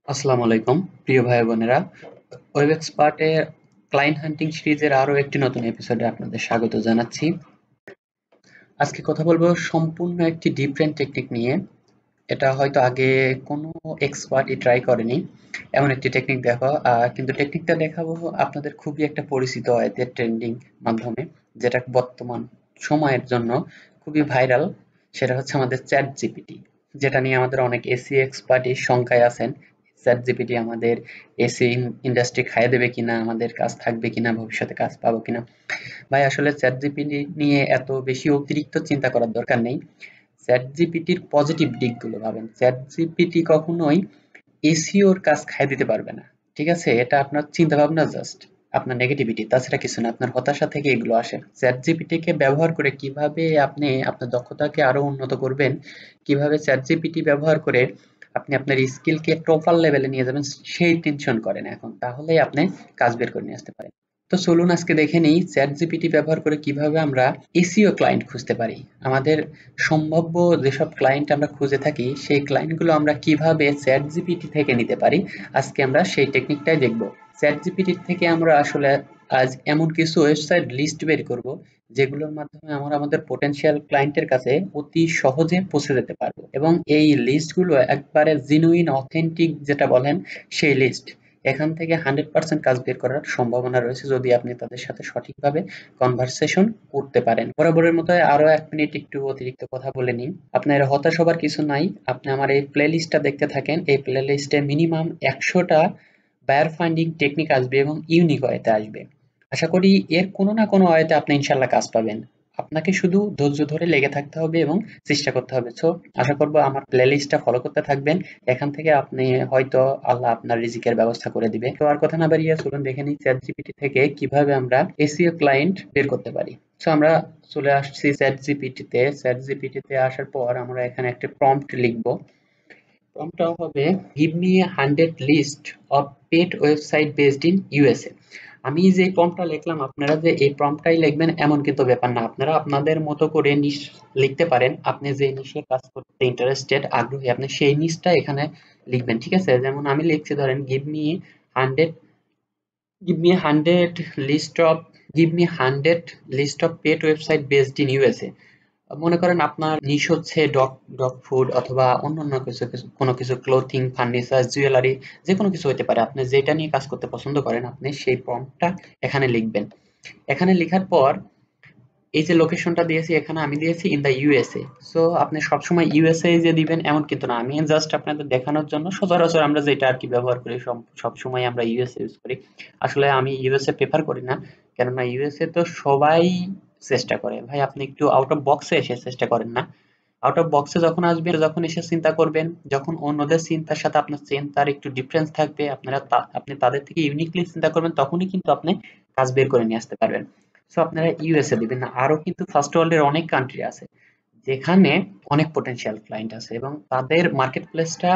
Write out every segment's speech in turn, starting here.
আসসালামু আলাইকুম প্রিয় ভাই বোনেরা। ওয়েব এক্সপার্টের ক্লায়েন্ট হান্টিং সিরিজের আরো একটি নতুন এপিসোডে আপনাদের স্বাগত জানাচ্ছি। আজকে কথা বলবো সম্পূর্ণ একটি ডিফারেন্ট টেকনিক নিয়ে। এটা হয়তো আগে কোনো এক্সপার্টই ট্রাই করেনি এমন একটি টেকনিক দেখো, কিন্তু টেকনিকটা দেখাবো আপনাদের খুবই একটা পরিচিত আয়তের ট্রেন্ডিং মাধ্যমে, যেটা বর্তমান সময়ের জন্য খুবই ভাইরাল। সেটা হচ্ছে আমাদের চ্যাট জিপিটি, যেটা নিয়ে আমাদের অনেক এসি এক্সপার্টই শঙ্কায় আছেন। চ্যাট জিপিটি আমাদের এসি ইন্ডাস্ট্রি খাইয়ে দেবে কিনা, আমাদের কাজ থাকবে কিনা, ভবিষ্যতে কাজ পাবো কিনা। ভাই আসলে চ্যাট জিপিটি নিয়ে এত বেশি অতিরিক্ত চিন্তা করার দরকার নেই। চ্যাট জিপিটির পজিটিভ দিকগুলো ভাবেন। চ্যাট জিপিটি কখনোই এসইওর কাজ খাইয়ে দিতে পারবে না। ঠিক আছে, এটা আপনার চিন্তা ভাবনা, জাস্ট আপনার নেগেটিভিটি, তাছাড়া কিছু না। আপনার হতাশা থেকে এগুলো আসে। চ্যাট জিপিটি কে ব্যবহার করে কিভাবে আপনি আপনার দক্ষতাকে আরো উন্নত করবেন, কিভাবে চ্যাট জিপিটি ব্যবহার করে আপনি আপনার স্কিলকে প্রপার লেভেলে নিয়ে যাবেন, সেই টেনশন করেন এখন। তাহলেই আপনি কাজ বের করে নিয়ে আসতে পারেন। তো চলুন আজকে দেখে নিই চ্যাট জিপিটি ব্যবহার করে কিভাবে আমরা এসইও ক্লায়েন্ট খুঁজতে পারি। আমাদের সম্ভাব্য যেসব ক্লায়েন্ট আমরা খুঁজে থাকি, সেই ক্লায়েন্টগুলো আমরা কিভাবে চ্যাট জিপিটি থেকে নিতে পারি, আজকে আমরা সেই টেকনিকটাই দেখব। চ্যাট জিপিটি থেকে আমরা আসলে আজ এমন কিছু ওয়েবসাইট লিস্ট বের করব, যেগুলোর মাধ্যমে আমরা আমাদের পোটেনশিয়াল ক্লায়েন্টের কাছে অতি সহজে পৌঁছে যেতে পারবো, এবং এই লিস্টগুলো একবারে জেনুইন অথেন্টিক যেটা বলেন সেই লিস্ট। এখান থেকে 100% কাজ বের করার সম্ভাবনা রয়েছে, যদি আপনি তাদের সাথে সঠিকভাবে কনভারসেশন করতে পারেন। বরাবরের মতো আরো 1 মিনিট একটু অতিরিক্ত কথা বলে নিন। আপনার হতাশ হবার কিছু নাই। আপনি আমার এই প্লে লিস্টটা দেখতে থাকেন। এই প্লে লিস্টে মিনিমাম 100টা বায়ার ফাইন্ডিং টেকনিক আসবে এবং ইউনিক ওয়েতে আসবে। আশা করি এর কোনো না কোনো ওয়েতে আপনি ইনশাল্লাহ কাজ পাবেন। আপনাকে শুধু ধৈর্য ধরে লেগে থাকতে হবে এবং চেষ্টা করতে হবে। সো আশা করবো আমার প্লে লিস্টটা ফলো করতে থাকবেন। এখান থেকে আপনি হয়তো আল্লাহ আপনার রিজিকের ব্যবস্থা করে দিবে। তো আর কথা না বাড়িয়ে চলুন দেখে নিই চ্যাট জিপিটি থেকে কিভাবে আমরা এসইও ক্লায়েন্ট বের করতে পারি। সো আমরা চলে আসছি চ্যাট জিপিটিতে। চ্যাট জিপিটিতে আসার পর আমরা এখানে একটা প্রম্পট লিখবো। প্রম্পটটা হবে give me 100 list of pet website based in USA. আমি যে প্রম্পটটা লিখলাম, আপনারা যে এই প্রম্পটটাই লিখবেন এমন কিন্তু ব্যাপার না। আপনারা আপনাদের মতো করে নিশ লিখতে পারেন। আপনি যে নিশে কাজ করতে ইন্টারেস্টেড, আগ্রহী, আপনি সেই নিশটা এখানে লিখবেন। ঠিক আছে, যেমন আমি লিখছি, ধরেন hundred give me 100 list of give me 100 list of pet website based in USA। মনে করেন আপনার নিশ হচ্ছে ডগ ডগ ফুড অথবা অন্যান্য কোনো কিছু ক্লোথিং, ফার্নিচার, জুয়েলারি, যে কোনো কিছু হতে পারে। আপনি যেটা নিয়ে কাজ করতে পছন্দ করেন, আপনি সেই প্রম্পটটা এখানে লিখবেন। এখানে লেখার পর এই যে লোকেশনটা দিয়েছি, এখানে আমি দিয়েছি ইন দা ইউএসএ। সো আপনি সবসময় ইউএসএ যে দিবেন এমন কিন্তু না। আমি জাস্ট আপনাদের দেখানোর জন্য, সচরাচর আমরা যেটা আর কি ব্যবহার করি, সবসময় আমরা ইউএসএ ইউজ করি। আসলে আমি ইউএসএ প্রেফার করি না, কেননা ইউএসএ তো সবাই চেষ্টা করে। ভাই আপনি একটু আউট অফ বক্সে এসে চেষ্টা করেন না। আউট অফ বক্সে যখন আসবেন, যখন এসে চিন্তা করবেন, যখন অন্যদের চিন্তার সাথে আপনার চিন্তার একটু ডিফারেন্স থাকবে, আপনি তাদের থেকে ইউনিকলি চিন্তা করবেন, তখনই কিন্তু আপনি কাজ বের করে নিয়ে আসতে পারবেন। সো আপনারা ইউএসএ দিবেন না। আরো কিন্তু ফার্স্ট ওয়ার্ল্ডের অনেক কান্ট্রি আছে যেখানে অনেক পোটেনশিয়াল ক্লায়েন্ট আছে এবং তাদের মার্কেট প্লেসটা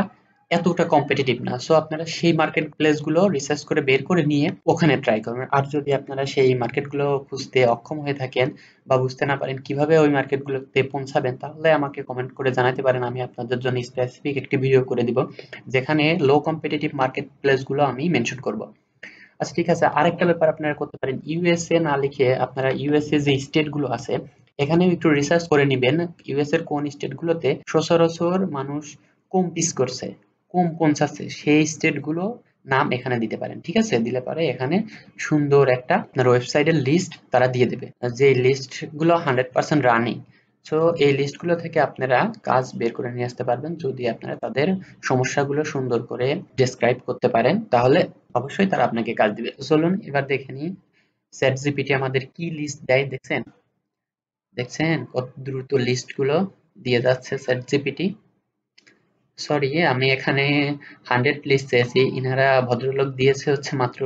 এতটা কম্পিটিটিভ না। সো আপনারা সেই মার্কেট প্লেস গুলো রিসার্চ করে বের করে নিয়ে ওখানে ট্রাই করবেন। আর যদি আপনারা সেই মার্কেট গুলো খুঁজতে অক্ষম হয়ে থাকেন বা বুঝতে না পারেন কিভাবে ওই মার্কেট গুলোতে পৌঁছাবেন, তাহলে আমাকে কমেন্ট করে জানাতে পারেন। আমি আপনাদের জন্য স্পেসিফিক একটি ভিডিও করে দিব, যেখানে লো কম্পিটিটিভ মার্কেট প্লেস গুলো আমি মেনশন করব। আচ্ছা ঠিক আছে, আরেকটা ব্যাপার আপনারা করতে পারেন। ইউএসএ না লিখে আপনারা ইউএসএ যে স্টেট গুলো আছে, এখানেও একটু রিসার্চ করে নিবেন। ইউএস এর কোন স্টেট গুলোতে সচরাচর মানুষ কম পিস করছে, কম পৌঁছাচ্ছে, সেই স্টেট গুলো নাম এখানে দিতে পারেন। ঠিক আছে, দিলে পরে এখানে সুন্দর একটা আপনার ওয়েবসাইটের লিস্ট তারা দিয়ে দেবে, যে লিস্ট গুলো 100% রানিং। সো এই লিস্ট গুলো থেকে আপনারা কাজ বের করে নিয়ে আসতে পারবেন, যদি আপনারা তাদের সমস্যাগুলো সুন্দর করে ডেসক্রাইব করতে পারেন, তাহলে অবশ্যই তারা আপনাকে কাজ দিবে। চলুন এবার দেখে নিই চ্যাট জিপিটি আমাদের কি লিস্ট দেয়। দেখছেন, দেখছেন কত দ্রুত লিস্ট গুলো দিয়ে যাচ্ছে চ্যাট জিপিটি। সরি, আমি এখানে 100 লিস্ট চেয়েছি, ইনারা ভদ্রলোক দিয়েছে হচ্ছে মাত্র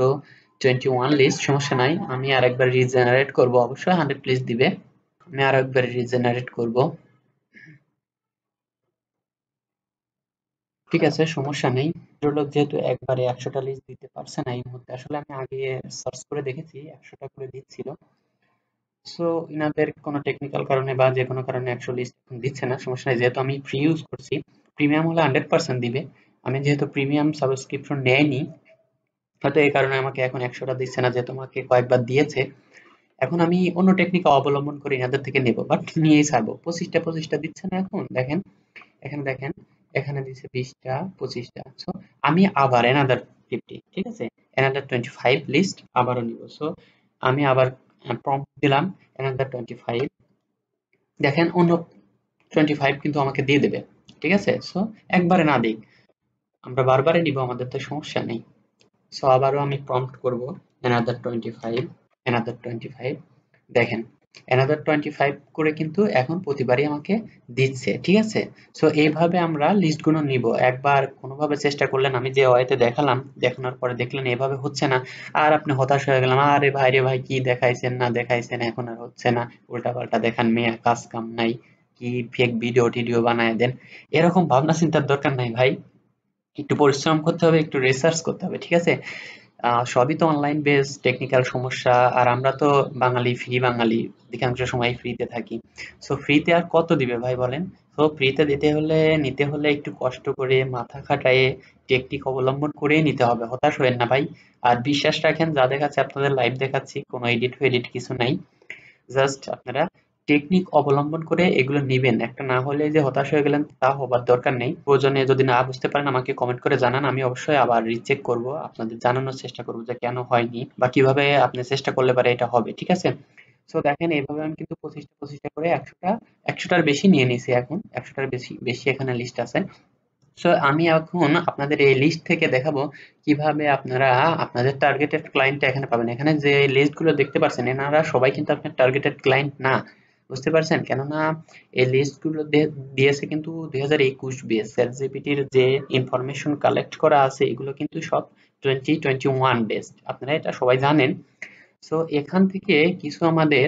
21 লিস্ট। সমস্যা নাই, আমি আরেকবার রিজেনারেট করব, অবশ্যই 100 লিস্ট দিবে। আমি আরেকবার রিজেনারেট করব। ঠিক আছে, সমস্যা নেই। ভদ্রলোক যেহেতু একবারে 100টা লিস্ট দিতে পারছে না এই মুহূর্তে, আসলে আমি আগে সার্চ করে দেখেছি 100টা করে দিচ্ছিল। সো ইনাদের কোনো টেকনিক্যাল কারণে বা যে কোনো কারণে 100 লিস্ট দিচ্ছে না। সমস্যা নাই, যেহেতু আমি ফ্রি ইউজ করছি, প্রিমিয়াম হলে 100% দিবে। আমি যেহেতু প্রিমিয়াম সাবস্ক্রিপশন নেয়নি, হয়তো এই কারণে আমাকে এখন 100টা দিচ্ছে না, যে তোমাকে কয়েকবার দিয়েছে। এখন আমি অন্য টেকনিক অবলম্বন করে এনাদের থেকে নেব, বাট নিয়েই ছাড়বো। 25টা দিচ্ছে না এখন, দেখেন এখানে, দেখেন এখানে দিচ্ছে 20টা, 25টা। সো আমি আবার এনাদার 50, ঠিক আছে, এনাদার 25 লিস্ট আবারও নিব। সো আমি আবার প্রম্পট দিলাম এনাদার 25, দেখেন অন্য 25 কিন্তু আমাকে দিয়ে দেবে, ঠিক আছে। সো একবারে না দিক, আমরা বারবারই নিব, আমাদের তো সমস্যা নেই। সো আবারও আমি প্রম্পট করব another 25, another 25, দেখেন another 25 করে কিন্তু এখন প্রতিবারই আমাকে দিচ্ছে, ঠিক আছে। সো এইভাবে আমরা লিস্টগুলো নিব। একবার কোনোভাবে চেষ্টা করলেন, আমি যে ওয়েতে দেখালাম, দেখানোর পরে দেখলেন এভাবে হচ্ছে না, আর আপনি হতাশ হয়ে গেলাম, আরে ভাই রে ভাই, কি দেখাইছেন না দেখাইছেন, এখন আর হচ্ছে না, উল্টাপাল্টা দেখান, মেয়া কাজ কাম নাই, কি ফেক ভিডিও টিডিও বানায় দেন, এরকম ভাবনা চিন্তার দরকার নাই ভাই। একটু পরিশ্রম করতে হবে, একটু রিসার্চ করতে হবে, ঠিক আছে। সবই তো অনলাইন বেস টেকনিক্যাল সমস্যা, আর আমরা তো বাঙালি, ফ্রি বাঙালি, অধিকাংশ সময় ফ্রিতে থাকি। সো ফ্রিতে আর কত দিবে ভাই বলেন। তো ফ্রিতে দিতে হলে, নিতে হলে একটু কষ্ট করে মাথা খাটায়ে টেকনিক অবলম্বন করেই নিতে হবে, হতাশ হবেন না ভাই। আর বিশ্বাস রাখেন, যা দেখাচ্ছে আপনাদের লাইভ দেখাচ্ছি, কোনো এডিট ফেডিট কিছু নাই, জাস্ট আপনারা টেকনিক অবলম্বন করে এগুলো নিবেন। একটা না হলে যে হতাশ হয়ে গেলেন, তা হবার দরকার নেই। প্রয়োজনে যদি না বুঝতে পারেন আমাকে কমেন্ট করে জানান, আমি অবশ্যই আবার রিচেক করব, আপনাদের জানানোর চেষ্টা করব যে কেন হয়নি বা কিভাবে আপনি চেষ্টা করলে পারে এটা হবে, ঠিক আছে। সো দেখেন এইভাবে আমি কিন্তু 25টা করে 100টার বেশি নিয়ে নিছি, এখন 100টার বেশি বেশি এখানে লিস্ট আছে। সো আমি এখন আপনাদের এই লিস্ট থেকে দেখাবো কিভাবে আপনারা আপনাদের টার্গেটেড ক্লায়েন্টটা এখানে পাবেন। এখানে যে লিস্ট গুলো দেখতে পাচ্ছেন, এনারা সবাই কিন্তু আপনার টার্গেটেড ক্লায়েন্ট না, বুঝতে পারছেন। কেননা এই লিস্ট গুলো দিয়েছে কিন্তু 2021 বেস, চ্যাট জিপিটির যে ইনফরমেশন কালেক্ট করা আছে এগুলো কিন্তু সব 2021 বেসড, আপনারা এটা সবাই জানেন। সো এখান থেকে কিছু আমাদের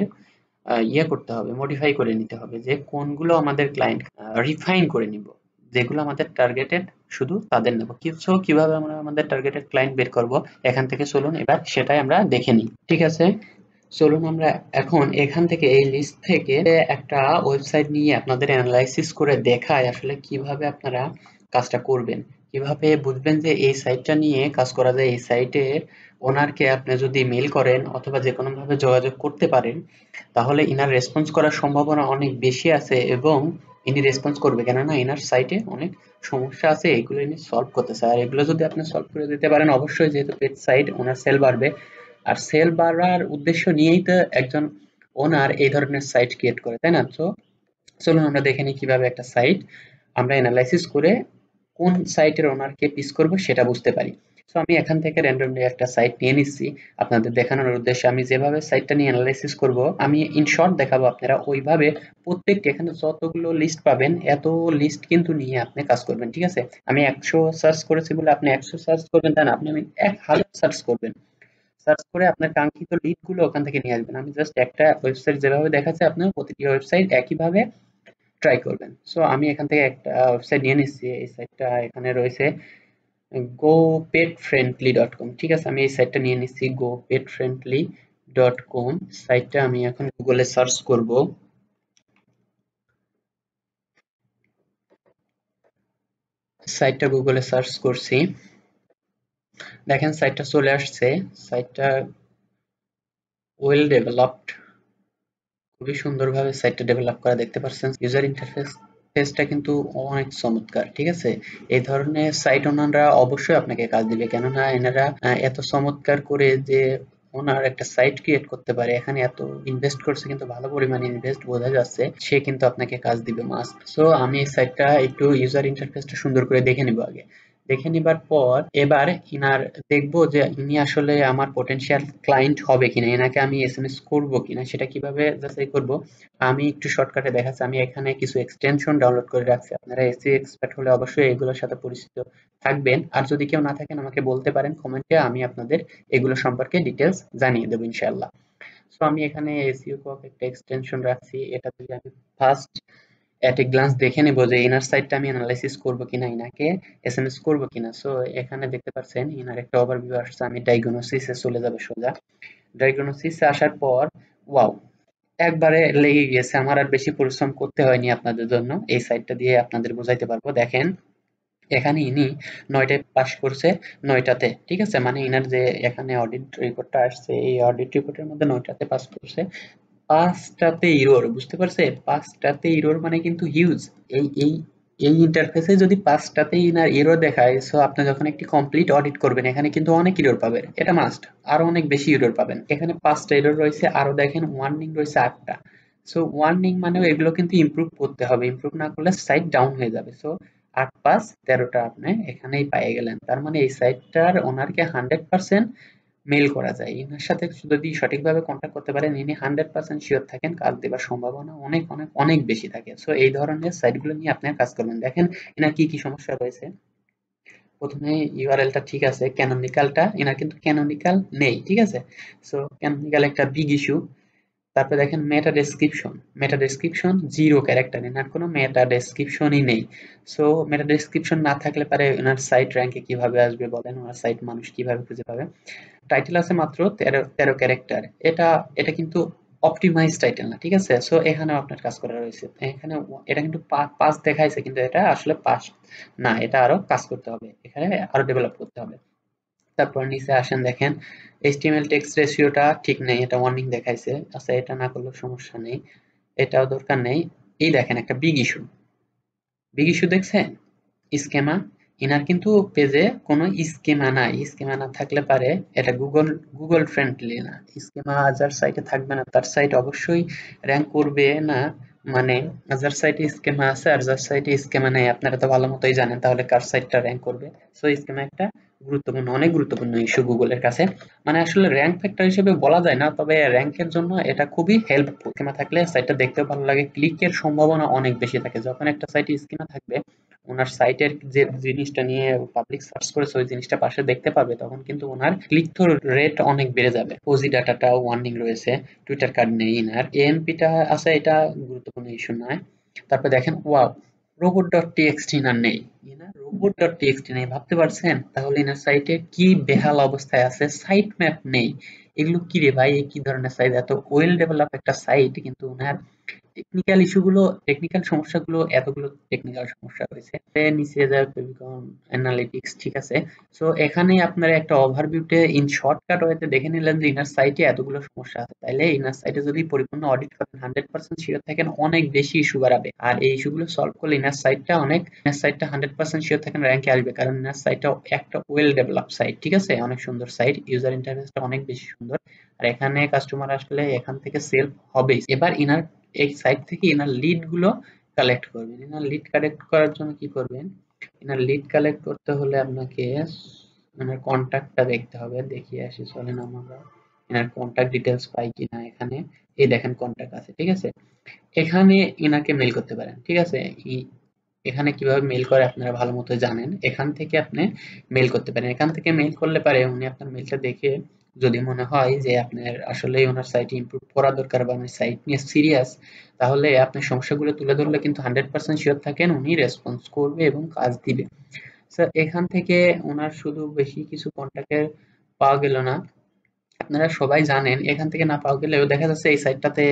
ইয়ে করতে হবে, মডিফাই করে নিতে হবে, যে কোনগুলো আমাদের ক্লায়েন্ট, রিফাইন করে নিব, যেগুলো আমাদের টার্গেটেড শুধু তাদের নেব। কিছু কিভাবে আমরা আমাদের টার্গেটেড ক্লায়েন্ট বের করব, এখান থেকে চলুন এবার সেটাই আমরা দেখে নিই, ঠিক আছে। চলুন আমরা এখন এখান থেকে এই লিস্ট থেকে একটা ওয়েবসাইট নিয়ে আপনাদের অ্যানালাইসিস করে দেখায় আসলে কিভাবে আপনারা কাজটা করবেন, কিভাবে বুঝবেন যে এই সাইটটা নিয়ে কাজ করা যায়। এই সাইটে ওনারকে আপনি যদি মেল করেন অথবা যে কোনো ভাবে যোগাযোগ করতে পারেন, তাহলে ইনার রেসপন্স করার সম্ভাবনা অনেক বেশি আছে, এবং ইনি রেসপন্স করবে, কেননা ইনার সাইটে অনেক সমস্যা আছে, এগুলো ইনি সলভ করতে চায়। আর এগুলো যদি আপনি সলভ করে দিতে পারেন, অবশ্যই যেহেতু পেজ সাইট, ওনার সেল বাড়বে। আর সেল বাড়ার উদ্দেশ্য নিয়েই তো একজন ওনার এই ধরনের সাইট ক্রিয়েট করে, তাই না? তো চলুন আমরা দেখে নিই কিভাবে একটা সাইট আমরা এনালাইসিস করে কোন সাইটের ওনারকে পিস করব সেটা বুঝতে পারি। সো আমি এখান থেকে র্যান্ডমলি একটা সাইট নিয়ে নিচ্ছি আপনাদের দেখানোর উদ্দেশ্যে। আমি যেভাবে সাইটটা নিয়ে অ্যানালাইসিস করব, আমি ইন শর্ট দেখাবো, আপনারা ওইভাবে প্রত্যেকটি এখানে যতগুলো লিস্ট পাবেন, এত লিস্ট কিন্তু নিয়ে আপনি কাজ করবেন, ঠিক আছে। আমি 100 সার্চ করেছি বলে আপনি 100 সার্চ করবেন তা না, আপনি 1000 সার্চ করবেন। সার্চ করে আপনার কাঙ্ক্ষিত লিড গুলো ওখান থেকে নিয়ে আসবেন। আমি জাস্ট একটা ওয়েবসাইট যেভাবে দেখাচ্ছে, আপনার প্রতিটি ওয়েবসাইট একইভাবে ট্রাই করবেন। সো আমি এখান থেকে একটা ওয়েবসাইট নিয়ে নিচ্ছি, এই সাইটটা এখানে রয়েছে gopetfriendly.com, ঠিক আছে। আমি এই সাইটটা নিয়ে নিচ্ছি gopetfriendly.com সাইটটা। আমি এখন গুগলে সার্চ করব, সাইটটা গুগলে সার্চ করছি, দেখেন সাইটটা চলে আসছে। সাইটটা ওয়েল ডেভেলপড, খুবই সুন্দরভাবে সাইটটা ডেভেলপ করা দেখতে পাচ্ছেন। ইউজার ইন্টারফেসটা কিন্তু অনেক চমৎকার, ঠিক আছে। এই ধরনের সাইট ওনারা অবশ্যই আপনাকে কাজ দিবে, কেননা এনারা এত চমৎকার করে যে ওনার একটা সাইট ক্রিয়েট করতে পারে, এখানে এত ইনভেস্ট করছে, কিন্তু ভালো পরিমাণে ইনভেস্ট বোঝা যাচ্ছে, সে কিন্তু আপনাকে কাজ দিবে মাস্ট। সো আমি এই সাইটটা একটু ইউজার ইন্টারফেসটা সুন্দর করে দেখে নিব আগে। দেখে নিবার পর এবার ইনার দেখবো যে ইনি আসলে আমার পটেনশিয়াল ক্লায়েন্ট হবে কিনা, এনাকে আমি এসএমএস করবো কিনা, সেটা কিভাবে যাচাই করব। আমি একটু শর্টকাটে দেখাচ্ছি, আমি এখানে কিছু এক্সটেনশন ডাউনলোড করে রাখছি, আপনারা এসি এক্সপার্ট হলে অবশ্যই এগুলোর সাথে পরিচিত থাকবেন। আর যদি কেউ না থাকেন আমাকে বলতে পারেন কমেন্টে, আমি আপনাদের এগুলো সম্পর্কে ডিটেলস জানিয়ে দেবো ইনশাল্লাহ। সো আমি এখানে এসইও পক একটা এক্সটেনশন রাখছি, এটা দিয়ে আমি ফার্স্ট এট এ গ্লান্স দেখে নেব যে ইনার সাইডটা আমি অ্যানালাইসিস করবো কিনা, ইনাকে এসএমএস করবো কিনা। সো এখানে দেখতে পাচ্ছেন ইনার একটা ওভারভিউ আসছে, আমি ডায়াগনোসিসে চলে যাবে সোজা। ডায়াগনোসিসে আসার পর ওয়াও, একবারে লেগে গেছে, আমার আর বেশি পরিশ্রম করতে হয়নি আপনাদের জন্য, এই সাইটটা দিয়ে আপনাদের বোঝাইতে পারবো। দেখেন এখানে ইনি 9টায় পাস করছে, 9টাতে, ঠিক আছে? মানে ইনার যে এখানে অডিট রিপোর্টটা আসছে, এই অডিট রিপোর্টের মধ্যে 9টাতে পাস করছে, 5টাতে এরর, বুঝতে পারছে? 5টাতে এরর মানে কিন্তু হিউজ। এই ইন্টারফেসে যদি 5টাতেই ইনার এরর দেখায়, সো আপনি যখন একটি কমপ্লিট অডিট করবেন এখানে কিন্তু অনেক এরর পাবেন, এটা মাস্ট। আরো অনেক বেশি এরর পাবেন। এখানে 5টা এরর রয়েছে, আরো দেখেন ওয়ার্নিং রয়েছে 8টা। সো ওয়ার্নিং মানেও এগুলো কিন্তু ইমপ্রুভ করতে হবে, ইমপ্রুভ না করলে সাইট ডাউন হয়ে যাবে। সো 8 5 13টা আপনি এখানেই পেয়ে গেলেন। তার মানে এই সাইটটার ওনারকে 100% মেইল করা যায়। ইনার সাথে যদি সঠিকভাবে কন্ট্যাক্ট করতে পারেন, ইনি 100% শিওর থাকেন কাজ দেবার সম্ভাবনা অনেক অনেক অনেক বেশি থাকে। সো এই ধরনের সাইটগুলো নিয়ে আপনার কাজ করবেন। দেখেন এনার কি কি সমস্যা রয়েছে। প্রথমে ইউআরএলটা ঠিক আছে, ক্যানোনিকালটা এনার কিন্তু ক্যানোনিকাল নেই, ঠিক আছে? সো ক্যানোনিকাল একটা বিগ ইস্যু। তারপরে দেখেন মেটা ডেসক্রিপশন, মেটা ডেসক্রিপশন 0 ক্যারেক্টার, এনার কোনো মেটা ডেসক্রিপশনই নেই। সো মেটা ডেসক্রিপশন না থাকলে পারে এনার সাইট র্যাঙ্কে কিভাবে আসবে বলেন, ওনার সাইট মানুষ কিভাবে খুঁজে পাবে? টাইটেল আছে মাত্র 13 ক্যারেক্টার, এটা এটা কিন্তু অপটিমাইজ টাইটেল না, ঠিক আছে? সো এখানেও আপনার কাজ করা রয়েছে। এখানে এটা কিন্তু পাস দেখাইছে, কিন্তু এটা আসলে পাস না, এটা আরো কাজ করতে হবে, এখানে আরো ডেভেলপ করতে হবে। তারপর নিচে আসেন, দেখেন এইচটিএমএল টেক্সট রেশিওটা ঠিক নেই, এটা ওয়ার্নিং দেখাইছে। আচ্ছা, এটা না করলেও সমস্যা নেই, এটাও দরকার নেই। এই দেখেন একটা বিগ ইস্যু, বিগ ইস্যু দেখছেন? স্কেমা, ইনার কিন্তু পেজে কোনো স্কেমা নাই। স্কেমা না থাকলে পারে এটা গুগল ফ্রেন্ডলি না। স্কেমা যার সাইটে থাকবে না তার সাইট অবশ্যই র্যাঙ্ক করবে না। মানে যার সাইটে স্কেমা আছে আর যার সাইটে স্কেমা নেই আপনারা তো ভালো মতোই জানেন, তাহলে কার সাইটটা র্যাঙ্ক করবে? সো স্কেমা একটা গুরুত্বপূর্ণ, অনেক গুরুত্বপূর্ণ ইস্যু গুগলের কাছে। মানে আসলে র্যাঙ্ক ফ্যাক্টর হিসেবে বলা যায় না, তবে র্যাঙ্কের জন্য এটা খুবই হেল্পফুল। স্কিমা থাকলে সাইটটা দেখতেও ভালো লাগে, ক্লিকের সম্ভাবনা অনেক বেশি থাকে। যখন একটা সাইটে স্কিমা থাকবে, ওনার সাইটের যে জিনিসটা নিয়ে পাবলিক সার্চ করেছে ওই জিনিসটা পাশে দেখতে পাবে, তখন কিন্তু ওনার ক্লিক থ্রু রেট অনেক বেড়ে যাবে। ওজি ডাটাটা ওয়ার্নিং রয়েছে, টুইটার কার্ড নেই ইনার, এএমপিটা আছে, এটা গুরুত্বপূর্ণ ইস্যু নয়। তারপর দেখেন wow, robot dot TXT inner নেই, ইনার রোবট ডট টিএক্সটি নেই, ভাবতে পারছেন? তাহলে ইনার সাইটে কি বেহাল অবস্থায় আছে, সাইট ম্যাপ নেই। এগুলো কি রে ভাই, কি ধরনের সাইট? এত ওয়েল ডেভেলপ একটা সাইট, কিন্তু ওনার টেকনিক্যাল ইস্যুগুলো, টেকনিক্যাল সমস্যাগুলো, এতগুলো টেকনিক্যাল সমস্যা রয়েছে। নিচে যায় ফেভিকন অ্যানালিটিক্স, ঠিক আছে? সো এখানে আপনারা একটা ওভারভিউতে ইন শর্টকাট ওয়েতে দেখে নিলেন যে ইনার সাইটে এতগুলো সমস্যা আছে। তাইলে ইনার সাইটে যদি পরিপূর্ণ অডিট করেন, 100% শিওর থাকেন অনেক বেশি ইস্যু বাড়াবে। আর এই ইস্যুগুলো সলভ করলে ইনার সাইটটা 100% শিওর থাকেন র্যাঙ্কে আসবে, কারণ ইনার সাইটটা একটা ওয়েল ডেভেলপ সাইট, ঠিক আছে? অনেক সুন্দর সাইট, ইউজার ইন্টারফেসটা অনেক বেশি সুন্দর। আর এখানে কাস্টমার আসলে এখান থেকে সেল হবেই। এবার ইনার এই সাইট থেকে ইনার লিড গুলো কালেক্ট করবেন। ইনার লিড কালেক্ট করার জন্য কি করবেন? ইনার লিড কালেক্ট করতে হলে আপনাকে ইনার কন্টাক্টটা দেখতে হবে। দেখিয়ে আসি চলেন আমরা, ইনার কন্টাক্ট ডিটেলস পাই কিনা এখানে। এই দেখেন কন্টাক্ট আছে, ঠিক আছে? এখানে ইনাকে মেল করতে পারেন, ঠিক আছে? এখানে কিভাবে মেল করে আপনারা ভালো মতো জানেন। এখান থেকে আপনি মেল করতে পারেন। এখান থেকে মেল করলে পারে উনি আপনার মেলটা দেখে যদি মনে হয় যে আপনার আসলেই ওনার সাইট ইমপ্রুভ করা দরকার বা উনি সাইট নিয়ে সিরিয়াস, তাহলে আপনার সমস্যাগুলো তুলে ধরলে কিন্তু 100% শিওর থাকেন উনি রেসপন্স করবে এবং কাজ দিবে। স্যার এখান থেকে ওনার শুধু বেশি কিছু কন্ট্যাক্টের পাওয়া গেল না, আপনারা সবাই জানেন। এখান থেকে না পাওয়া গেলেও দেখা যাচ্ছে এই সাইটটাতে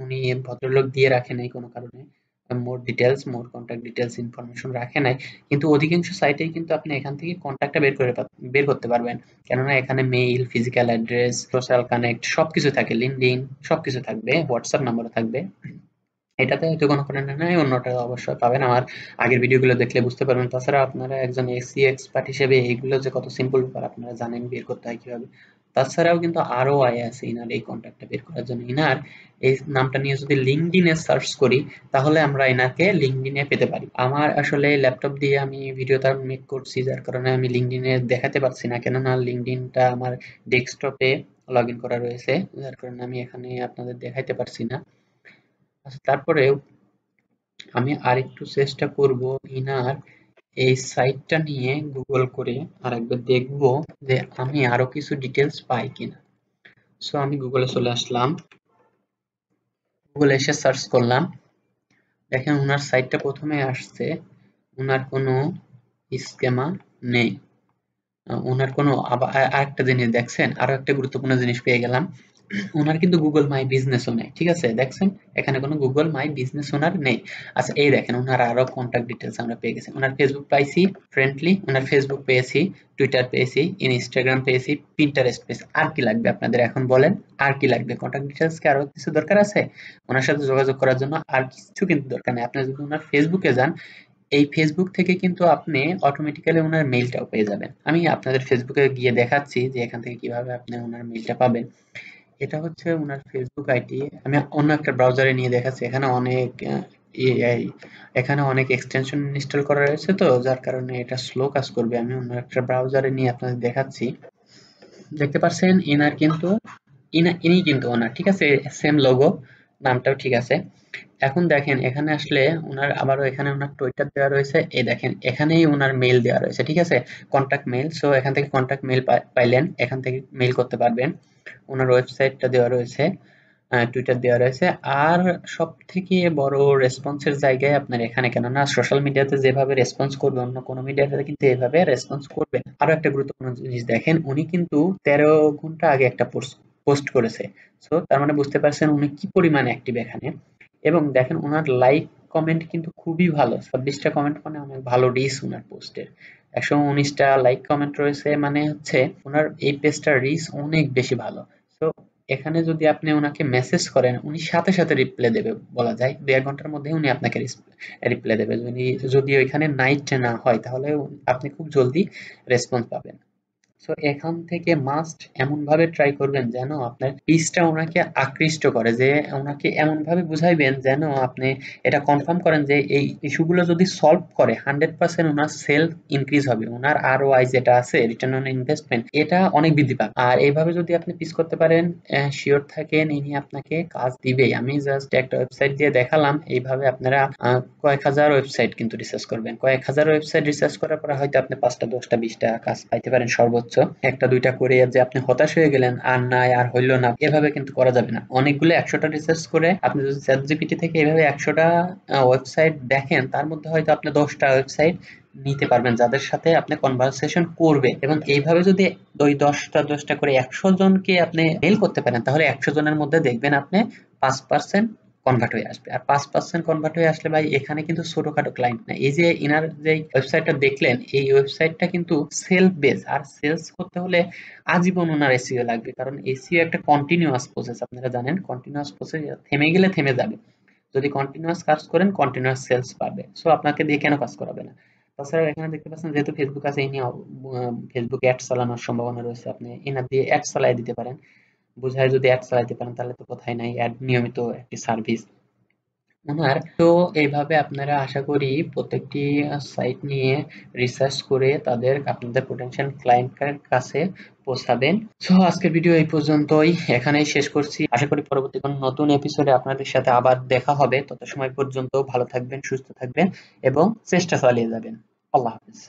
উনি ভদ্রলোক দিয়ে রাখে নাই কোনো কারণে, মোর ডিটেলস, মোর কন্ট্যাক্ট ডিটেলস ইনফরমেশন রাখে নাই। কিন্তু অধিকাংশ সাইটেই কিন্তু আপনি এখান থেকে কন্ট্যাক্টটা বের করতে পারবেন, কেননা এখানে mail, physical address, social connect সবকিছু থাকে, লিঙ্কডইন সবকিছু থাকবে, হোয়াটসঅ্যাপ নাম্বারও থাকবে। এটাতে হয়তো কোনো কন্টেন্ট নাই, অন্যটা অবশ্যই পাবেন। আমার আগের ভিডিওগুলো দেখলে বুঝতে পারবেন। তাছাড়া আপনারা একজন এসি এক্সপার্ট হিসেবে এইগুলো যে কত সিম্পল ব্যাপার আপনারা জানেন বের করতে হয় কিভাবে। তাছাড়াও কিন্তু আরো আয় আছে ইনার এই কন্ট্যাক্টটা বের করার জন্য। ইনার এই নামটা নিয়ে যদি লিঙ্কডইনে সার্চ করি, তাহলে আমরা এনাকে লিঙ্কডইনে পেতে পারি। আমার আসলে ল্যাপটপ দিয়ে আমি ভিডিওটা মেক করছি, যার কারণে আমি লিঙ্কডইনে দেখাতে পারছি না, কেননা লিঙ্কডইনটা আমার ডেস্কটপে লগ ইন করা রয়েছে, যার কারণে আমি এখানে আপনাদের দেখাইতে পারছি না। আচ্ছা, তারপরেও আমি আরেকটু চেষ্টা করব ইনার এই সাইটটা নিয়ে গুগল করে আরেকবার দেখব যে আমি আরো কিছু ডিটেলস পাই কিনা। সো আমি গুগলে চলে আসলাম, গুগলে এসে সার্চ করলাম। দেখেন ওনার সাইটটা প্রথমে আসছে, ওনার কোনো স্কেমা নেই, ওনার কোনো আরেকটা জিনিস দেখছেন, আরো একটা গুরুত্বপূর্ণ জিনিস পেয়ে গেলাম। ওনার কিন্তু গুগল মাই বিজনেসও নেই, ঠিক আছে? দেখছেন এখানে কোনো গুগল মাই বিজনেস ওনার নেই। আচ্ছা এই দেখেন ওনার আরো কন্ট্যাক্ট ডিটেলস আমরা পেয়ে গেছি। ওনার ফেসবুক পাইছি ফ্রেন্ডলি, ওনার ফেসবুক পেয়েছি, টুইটার পেয়েছি, ইনস্টাগ্রাম পেয়েছি, পিন্টারেস্ট পেয়েছি। আর কি লাগবে আপনাদের এখন বলেন? আর কি লাগবে? কন্ট্যাক্ট ডিটেলস কি আরো কিছু দরকার আছে? ওনার সাথে যোগাযোগ করার জন্য আর কিছু কিন্তু দরকার নেই। আপনি যদি ওনার ফেসবুকে যান, এই ফেসবুক থেকে কিন্তু আপনি অটোমেটিক্যালি ওনার মেইলটাও পেয়ে যাবেন। আমি আপনাদের ফেসবুকে গিয়ে দেখাচ্ছি যে এখান থেকে কিভাবে আপনি ওনার মেইলটা পাবেন। এটা হচ্ছে উনার ফেসবুক আইডি। আমি অন্য একটা ব্রাউজারে নিয়ে দেখাচ্ছি। এখানে অনেক এআই, এখানে অনেক এক্সটেনশন ইনস্টল করা রয়েছে, তো যার কারণে এটা স্লো কাজ করবে। আমি অন্য একটা ব্রাউজারে নিয়ে আপনাদের দেখাচ্ছি। দেখতে পাচ্ছেন ইনার কিন্তু ইনি কিন্তু ওনার, ঠিক আছে? সেম লোগো, নামটাও ঠিক আছে। এখন দেখেন এখানে আসলে উনার আবারও এখানে উনার টুইটার দেওয়া রয়েছে। এই দেখেন এখানেই উনার মেইল দেওয়া রয়েছে, ঠিক আছে? Contact mail. সো এখান থেকে কন্টাক্ট মেইল পাইলেন, এখান থেকে মেইল করতে পারবেন। ওনার ওয়েবসাইটটা দেওয়া রয়েছে, টুইটার দেওয়া রয়েছে। আর সব থেকে বড় রেসপন্সের জায়গায় আপনার এখানে, কেননা সোশ্যাল মিডিয়াতে যেভাবে রেসপন্স করবে অন্য কোনো মিডিয়াতে কিন্তু এভাবে রেসপন্স করবে না। আরো একটা গুরুত্বপূর্ণ জিনিস দেখেন, উনি কিন্তু 13 ঘন্টা আগে একটা পোস্ট করেছে। সো তার মানে বুঝতে পারছেন উনি কি পরিমাণ অ্যাক্টিভ এখানে। এবং দেখেন ওনার লাইক কমেন্ট কিন্তু খুবই ভালো, 26টা কমেন্ট, মানে অনেক ভালো রিচ ওনার পোস্টের। 119টা লাইক কমেন্ট রয়েছে, মানে হচ্ছে ওনার এই পেজটার রিচ অনেক বেশি ভালো। তো এখানে যদি আপনি ওনাকে মেসেজ করেন, উনি সাথে সাথে রিপ্লাই দেবে, বলা যায় 2 ঘন্টার মধ্যে উনি আপনাকে রিপ্লাই দেবে। যদি ওইখানে নাইট না হয় তাহলে আপনি খুব জলদি রেসপন্স পাবেন। সো এখান থেকে মাস্ট এমন ভাবে ট্রাই করবেন যেন আপনার পিচটা ওনাকে আকৃষ্ট করে, যে ওনাকে এমন ভাবে বুঝাইবেন যেন আপনি এটা কনফার্ম করেন যে এই ইস্যুগুলো যদি সলভ করে 100% ওনার সেলফ ইনক্রিজ হবে, ওনার ROI যেটা আছে, রিটার্ন অন ইনভেস্টমেন্ট, এটা অনেক বৃদ্ধি পাবে। আর এইভাবে যদি আপনি পিচ করতে পারেন, শিওর থাকেন ইনি আপনাকে কাজ দিবেই। আমি জাস্ট একটা ওয়েবসাইট দিয়ে দেখালাম, এইভাবে আপনারা কয়েক হাজার ওয়েবসাইট কিন্তু রিসার্চ করবেন। কয়েক হাজার ওয়েবসাইট রিসার্চ করার পরে হয়তো আপনি 5টা 10টা 20টা কাজ পাইতে পারেন সর্বোচ্চ। একটা দুইটা করে যে আপনি হতাশ হয়ে গেলেন আর নাই আর হইলো না, এভাবে কিন্তু করা যাবে না। অনেকগুলো 100টা রিসার্চ করে আপনি যদি চ্যাট জিপিটি থেকে এভাবে 100টা ওয়েবসাইট দেখেন, তার মধ্যে হয়তো আপনি 10টা ওয়েবসাইট নিতে পারবেন যাদের সাথে আপনি কনভারসেশন করবে। এবং এইভাবে যদি ওই 10টা করে 100 জনকে আপনি মেল করতে পারেন, তাহলে 100 জনের মধ্যে দেখবেন আপনি 5% কনভার্ট হয়ে আসবে। আর 5% কনভার্ট হয়ে আসলে ভাই এখানে কিন্তু ছোটখাটো ক্লায়েন্ট না। এই যে ইনার যে ওয়েবসাইটটা দেখলেন, এই ওয়েবসাইটটা কিন্তু সেলফ বেস, আর সেলস করতে হলে আজীবন ওনার এসইও লাগবে, কারণ এসইও একটা কন্টিনিউয়াস প্রসেস। আপনারা জানেন কন্টিনিউয়াস প্রসেস, থেমে গেলে থেমে যাবে। যদি কন্টিনিউয়াস কাজ করেন কন্টিনিউয়াস সেলস পাবে। সো আপনাকে দিয়ে কেন কাজ করাবে না? তাছাড়া এখানে দেখতে পাচ্ছেন যেহেতু ফেসবুক আছে, ইনি ফেসবুক অ্যাড চালানোর সম্ভাবনা রয়েছে, আপনি এনার দিয়ে অ্যাড চালাই দিতে পারেন। বুঝায় যদি অ্যাড চালাইতে পারেন তাহলে তো কথাই নাই, অ্যাড নিয়মিত একটি সার্ভিস ওনার। তো এইভাবে আপনারা আশা করি প্রত্যেকটি সাইট নিয়ে রিসার্চ করে তাদের আপনাদের পোটেনশিয়াল ক্লায়েন্টের কাছে পৌঁছাবেন। সো আজকের ভিডিও এই পর্যন্তই, এখানেই শেষ করছি। আশা করি পরবর্তী কোনো নতুন এপিসোডে আপনাদের সাথে আবার দেখা হবে। তত সময় পর্যন্ত ভালো থাকবেন, সুস্থ থাকবেন এবং চেষ্টা চালিয়ে যাবেন। আল্লাহ হাফেজ।